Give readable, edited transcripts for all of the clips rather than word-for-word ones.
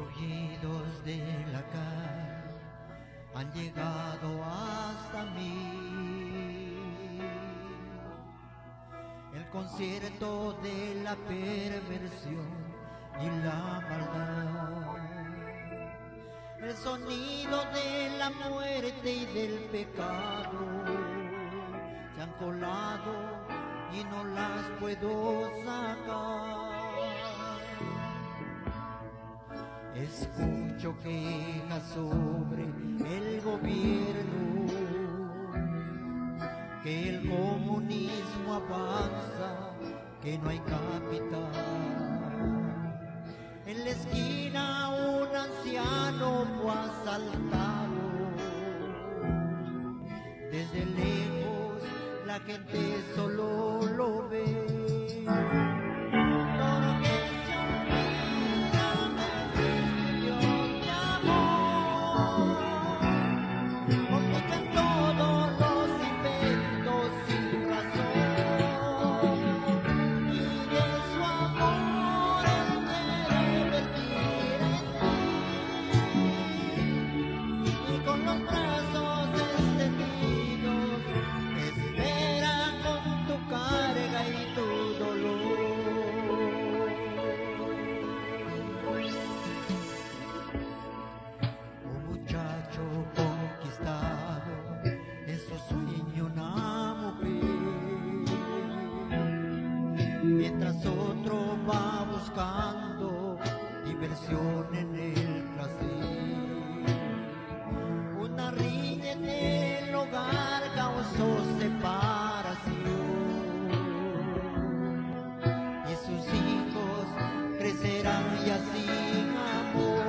rugidos de la calle han llegado hasta mí. El concierto de la perversión y la maldad, el sonido de la muerte y del pecado se han colado y no las puedo sacar. Escucho quejas sobre el gobierno, que el comunismo avanza, que no hay capital. En la esquina un anciano fue asaltado. Desde lejos la gente solo lo ve. Mientras otro va buscando diversión en el placer, una riña en el hogar causó separación y sus hijos crecerán ya sin amor.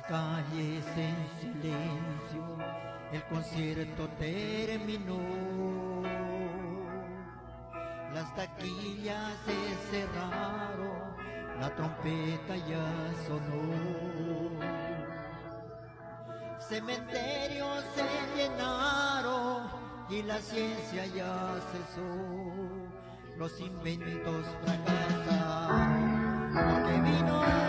Calles en silencio, el concierto terminó, las taquillas se cerraron, la trompeta ya sonó, cementerios se llenaron y la ciencia ya cesó, los inventos fracasaron, porque vino